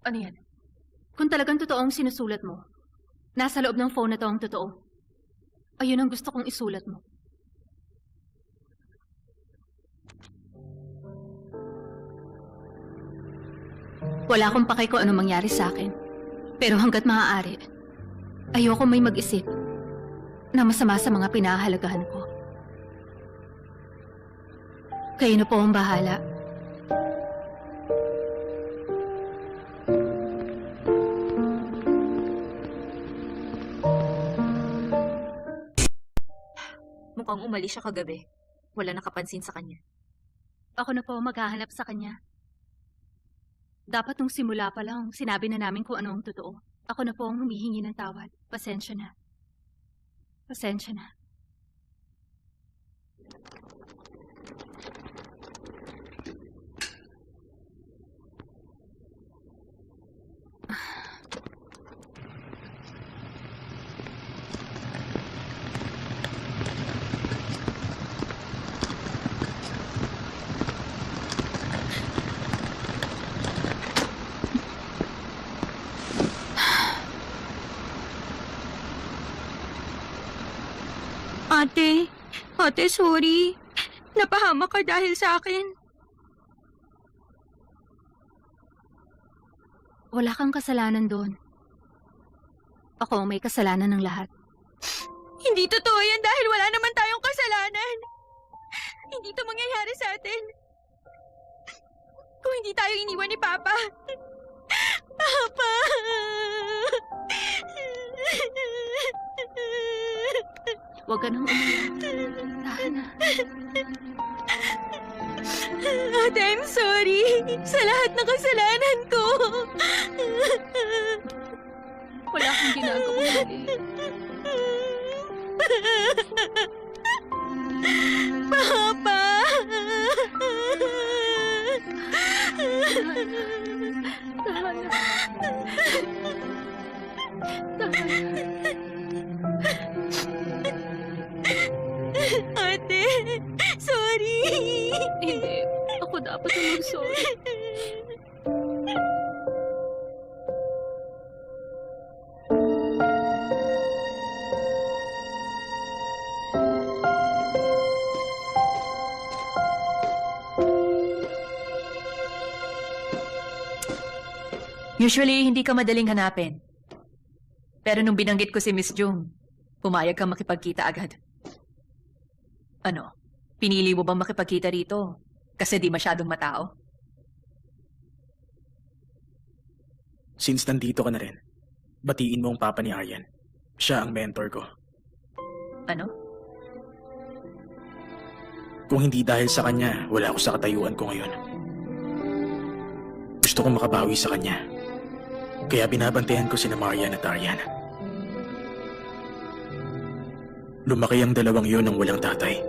Ano yan? kung talagang totoo ang sinusulat mo, nasa loob ng phone na to ang totoo. Ayun ang gusto kong isulat mo. Wala akong pakay kung ano mangyari sa akin. Pero hanggat maaari, ayoko may mag-isip na masama sa mga pinahahalagahan ko. Kayo na po ang bahala. Mukhang umalis siya kagabi. Wala nakapansin sa kanya. Ako na po ang maghahanap sa kanya. Dapat nung simula pa lang, sinabi na namin kung ano ang totoo. Ako na po ang humihingi ng tawad. Pasensya na. Pasensya na. Ate, sorry. Napahamak ka dahil sa akin. Wala kang kasalanan doon. Ako ang may kasalanan ng lahat. Hindi totoo yan dahil wala naman tayong kasalanan. Hindi to mangyayari sa atin. Kung hindi tayo iniwan ni Papa. Papa! Huwag ka nang umiyak. Tahan na. Ate, I'm sorry sa lahat ng kasalanan ko. Wala akong ginagawa mali. Papa! Tahan na. Tahan na. Ate, sorry. Hindi. Ako dapat ang mag-sorry. Usually, hindi ka madaling hanapin. Pero nung binanggit ko si Miss Jung, pumayag kang makipagkita agad. Ano? Pinili mo bang makipagkita rito? Kasi di masyadong matao? Since nandito ka na rin, batiin mo ang papa ni Aryan. Siya ang mentor ko. Ano? Kung hindi dahil sa kanya, wala ako sa katayuan ko ngayon. Gusto kong makabawi sa kanya. Kaya binabantayan ko sina Marian at Aryan. Lumaki ang dalawang yun ng walang tatay.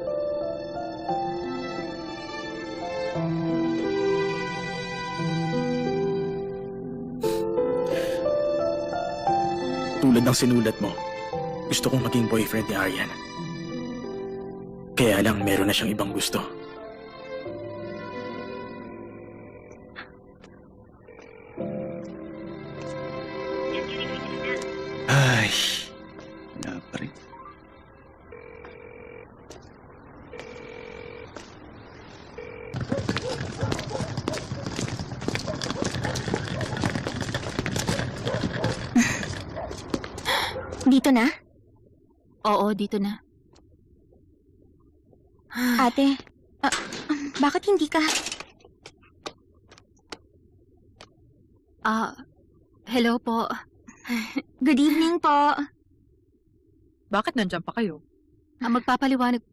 Tulad ng sinulat mo, gusto kong maging boyfriend ni Aryan. Kaya lang meron na siyang ibang gusto. Ay, wala pa rin. Dito na? Oo, dito na. Ate, bakit hindi ka? Hello po. Good evening po. Bakit nandyan pa kayo? Magpapaliwanag.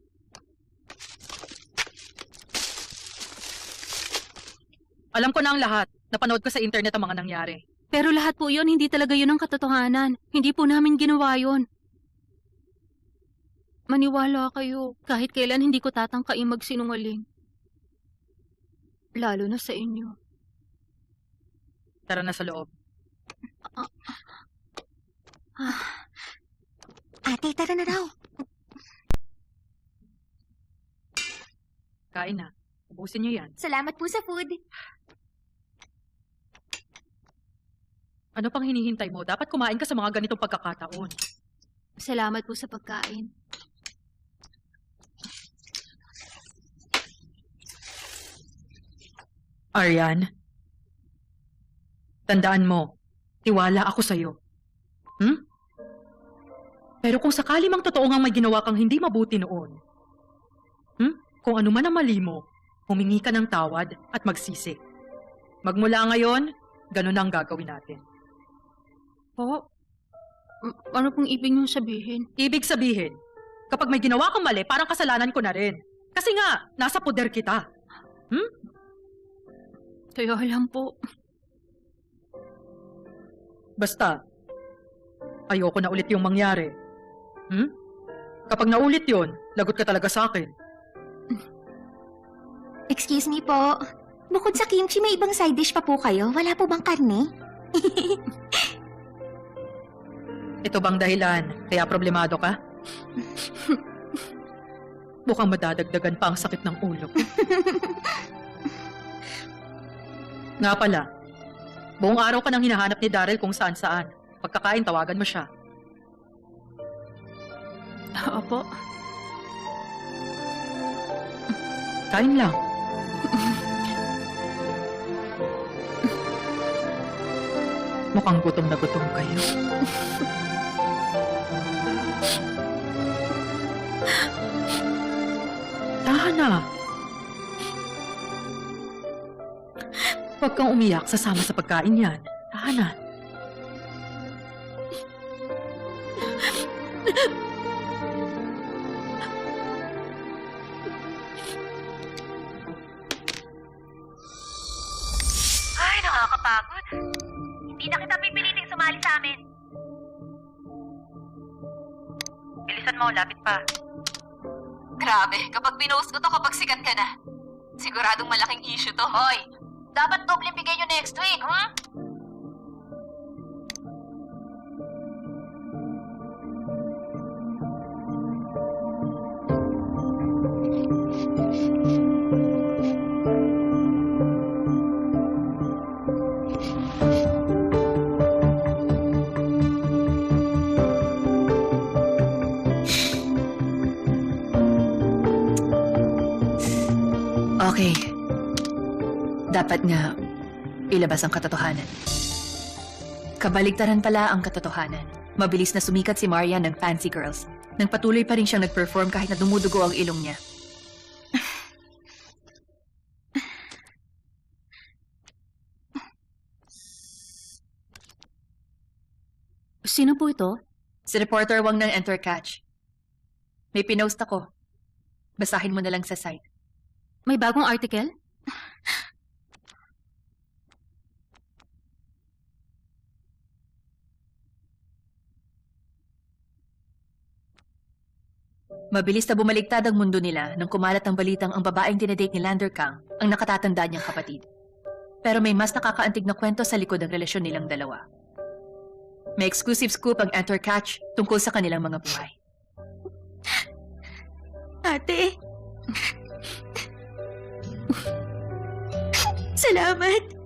Alam ko na ang lahat. Napanood ko sa internet ang mga nangyari. Pero lahat po yun, hindi talaga yun ang katotohanan. Hindi po namin ginawa yun. Maniwala kayo. Kahit kailan hindi ko tatangkaing magsinungaling. Lalo na sa inyo. Tara na sa loob. Ate, tara na raw. Kain na. Ubusin niyo yan. Salamat po sa food. Ano pang hinihintay mo? Dapat kumain ka sa mga ganitong pagkakataon. Salamat po sa pagkain. Aryan, tandaan mo, tiwala ako sa'yo. Pero kung sakali mang totoo ngang may ginawa kang hindi mabuti noon, kung ano man ang mali mo, humingi ka ng tawad at magsisi. Magmula ngayon, ganun ang gagawin natin. Po? Ano pong ibig niyong sabihin? Ibig sabihin, kapag may ginawa kang mali, parang kasalanan ko na rin. Kasi nga, nasa poder kita. Kaya lang po. Basta, ayoko na ulit yung mangyari. Kapag naulit yon, lagot ka talaga sa akin. Excuse me po. Bukod sa kimchi, may ibang side dish pa po kayo? Wala po bang karne? Ito bang dahilan, kaya problemado ka? Mukhang madadagdagan pa ang sakit ng ulo ko. Nga pala, buong araw ka nang hinahanap ni Daryl kung saan-saan. Pagkakain, tawagan mo siya. Opo. Kain lang. Mukhang gutom na gutom kayo. Tahan na. Huwag kang umiyak, sasama sa pagkain yan. Tahan na. Ay, nakakapagod. Hindi na kita pipiliting sumali sa amin. Bilisan mo, lapit pa. Grabe, kapag pinost ko to kapag sikat ka na. Siguradong malaking issue to. Hoy, dapat dobleng bigay nyo next week, Okay. Dapat nga, ilabas ang katotohanan. Kabaligtaran pala ang katotohanan. Mabilis na sumikat si Maria ng Fancy Girls. Nang patuloy pa rin siyang nag-perform kahit na dumudugo ang ilong niya. Sino po ito? Si reporter Wang ng Enter Catch. May pinost ako. Basahin mo na lang sa site. May bagong article? Mabilis na bumaligtad ang mundo nila nang kumalat ang balitang ang babaeng dinedate ni Lander Kang ang nakatatanda niyang kapatid. Pero may mas nakakaantig na kwento sa likod ng relasyon nilang dalawa. May exclusive scoop ang Enter Catch tungkol sa kanilang mga buhay. Ate. Salamat.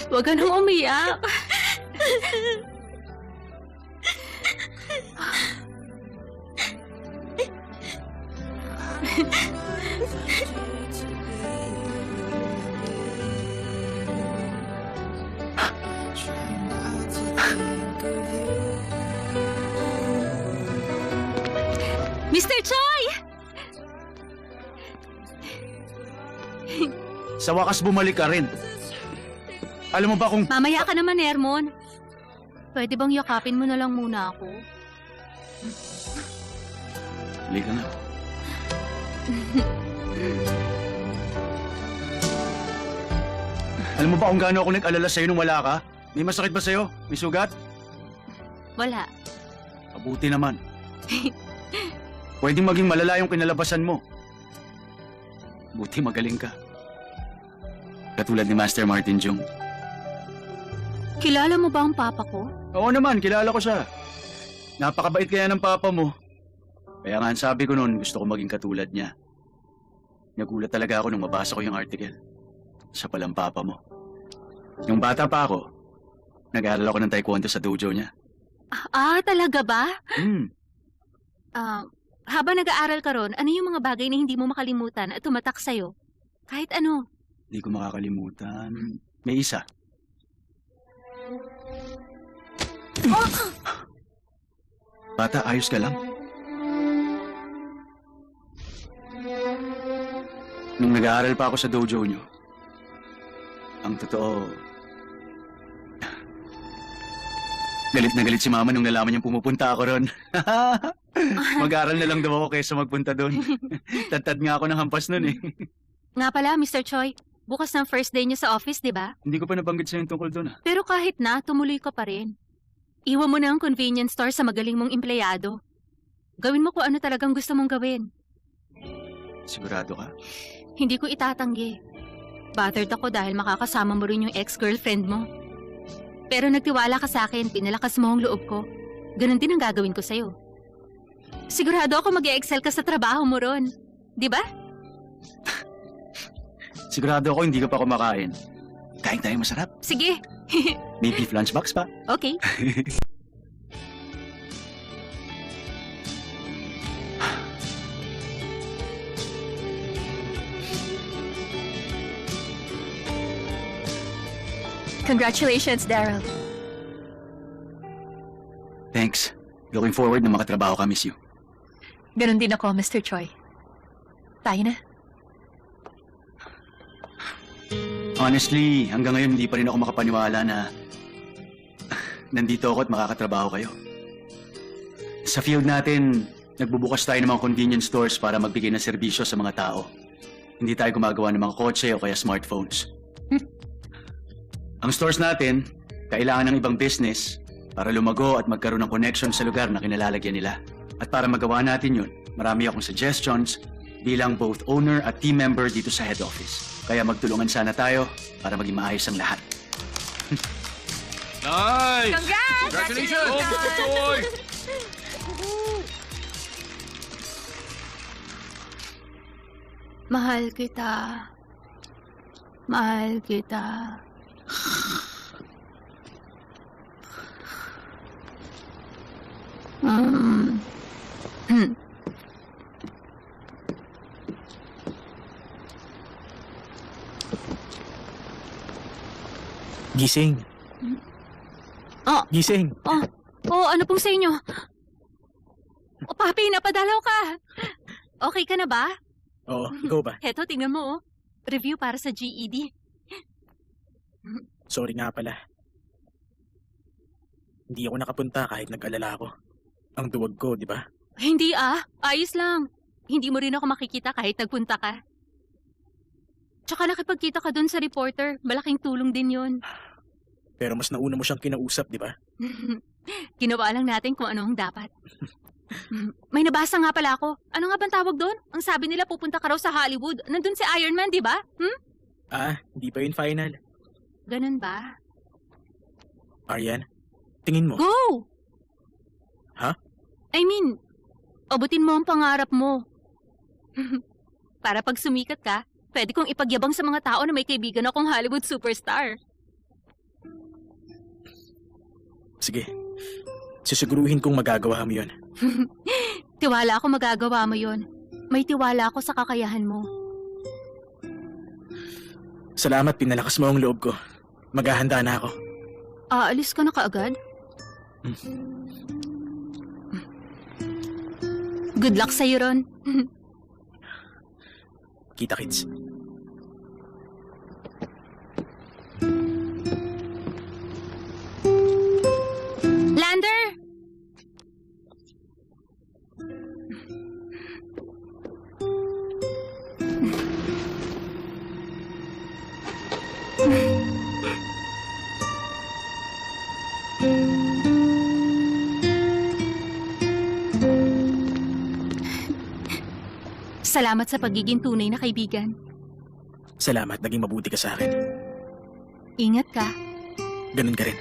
Huwag ka nang umiyak. Mr. Choi! Sa wakas bumalik ka rin. Alam mo ba kung... Mamaya ka naman, Hermon. Pwede bang yakapin mo na lang muna ako? Halika na. Alam mo ba kung gaano ako nag-alala sa'yo nung wala ka? May masakit ba sa'yo? May sugat? Wala. Mabuti naman. Pwedeng maging malala yung kinalabasan mo. Buti magaling ka. Katulad ni Master Martin Jung. Kilala mo ba ang papa ko? Oo naman, kilala ko siya. Napakabait kaya ng papa mo. Kaya nga ang sabi ko noon, gusto ko maging katulad niya. Nagulat talaga ako nung mabasa ko yung article. Siya palang papa mo. Yung bata pa ako, nag-aaral ako ng taekwondo sa dojo niya. Talaga ba? Hmm. Habang nag-aaral ka ron, ano yung mga bagay na hindi mo makalimutan at tumatak sa'yo? Kahit ano. Hindi ko makakalimutan. May isa. Bata, ayos ka lang? Nung nag-aaral pa ako sa dojo nyo, ang totoo, galit na galit si mama nung nalaman niyang pumupunta ako ron. Mag-aaral na lang daw ako kaysa magpunta doon. Tad nga ako ng hampas nun eh. Nga pala, Mr. Choi, bukas ng first day niyo sa office, di ba? Hindi ko pa nabanggit sa'yo yung tungkol doon ah. Pero kahit na, tumuloy ka pa rin. Iwan mo na ang convenience store sa magaling mong empleyado. Gawin mo kung ano talagang gusto mong gawin. Sigurado ka? Hindi ko itatanggi. Bothered ako dahil makakasama mo rin yung ex-girlfriend mo. Pero nagtiwala ka sa akin, pinalakas mo ang loob ko. Ganon din ang gagawin ko sa'yo. Sigurado ako mag-e-excel ka sa trabaho mo ron. Di ba? Sigurado ako hindi ka pa kumakain. Kain tayo masarap. Sige. May beef lunchbox pa. Okay. Congratulations, Daryl. Thanks. Looking forward na makatrabaho ka, miss you. Ganon din ako, Mr. Choi. Tayo na. Honestly, hanggang ngayon hindi pa rin ako makapaniwala na nandito ako at makakatrabaho kayo. Sa field natin, nagbubukas tayo ng mga convenience stores para magbigay ng serbisyo sa mga tao. Hindi tayo gumagawa ng mga kotse o kaya smartphones. Ang stores natin, kailangan ng ibang business para lumago at magkaroon ng connection sa lugar na kinalalagyan nila. At para magawa natin yun, marami akong suggestions bilang both owner at team member dito sa head office. Kaya magtulungan sana tayo para maging maayos ang lahat. Nice! Congrats! Congratulations! Oh, Mr. Choi! Mahal kita. Mahal kita. Gising. Oh. Gising. Ano pong sa inyo? Papi, napadalaw ka. Okay ka na ba? Oo, ikaw ba? Heto, tingnan mo, oh. Review para sa GED. Sorry nga pala. Hindi ako nakapunta kahit nag-alala ako. Ang duwag ko, di ba? Hindi ayos lang. Hindi mo rin ako makikita kahit nagpunta ka. Tsaka nakipagkita ka dun sa reporter. Malaking tulong din yun. Pero mas nauna mo siyang kinausap, di ba? Ginawa lang natin kung ano ang dapat. May nabasa nga pala ako. Ano nga bang tawag doon? Ang sabi nila pupunta ka raw sa Hollywood. Nandun si Iron Man, di ba? Hindi pa yun final. Ganun ba? Aryan, tingin mo. Go! Ha? I mean, abutin mo ang pangarap mo. Para pag sumikat ka, pwede kong ipagyabang sa mga tao na may kaibigan akong Hollywood superstar. Sige, sisiguruhin kong magagawa mo yun. Tiwala ako magagawa mo yun. May tiwala ako sa kakayahan mo. Salamat, pinalakas mo ang loob ko. Maghahanda na ako. Aalis ka na kaagad? Good luck sa'yo, Ron. Kita-kits. Lander! Salamat sa pagiging tunay na kaibigan. Salamat, naging mabuti ka sa akin. Ingat ka. Ganun ka rin.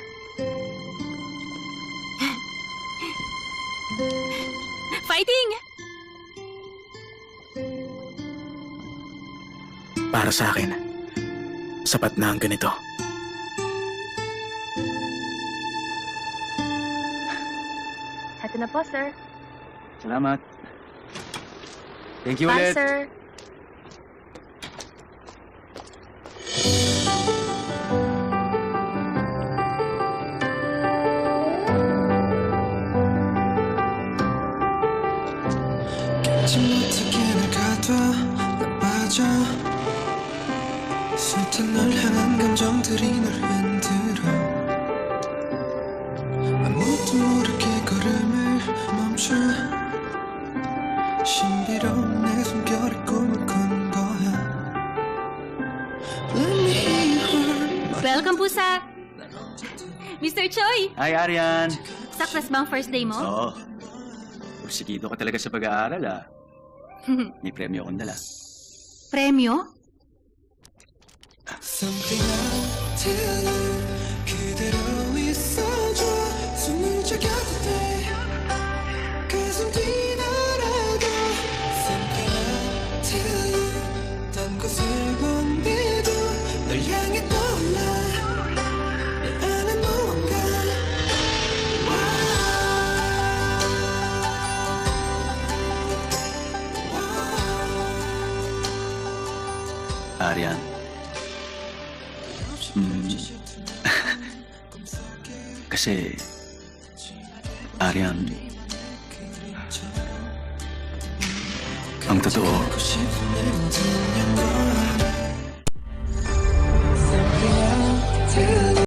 Fighting! Para sa akin, sapat na ang ganito. Ito na po, sir. Salamat. Thank you Bye, ulit. sir. 잊지 못하게 날 가둬 난 빠져 숱한 널 향한 감정들이 널 흔들어 아무도 모르게 걸음을 멈춰 신비로운 내 숨결에 꿈을 꾼 거야 Let me hear your heart Welcome po sa... Mr. Choi! Hi, Arian. Success ba ang first day mo? Oo. Porsigido ka talaga sa pag-aaral, ah. May premyo akong dala. Premyo? Something I'll tell you 그대로 있어줘 숨을 죽여도 돼 가슴 뛰놀아도 Something I'll tell you 딴 곳을 본데도 널 향해 떠올라 내 안에 무언가 Arian. Kasi, Arian, ang totoo, 싶은 내 모든 영광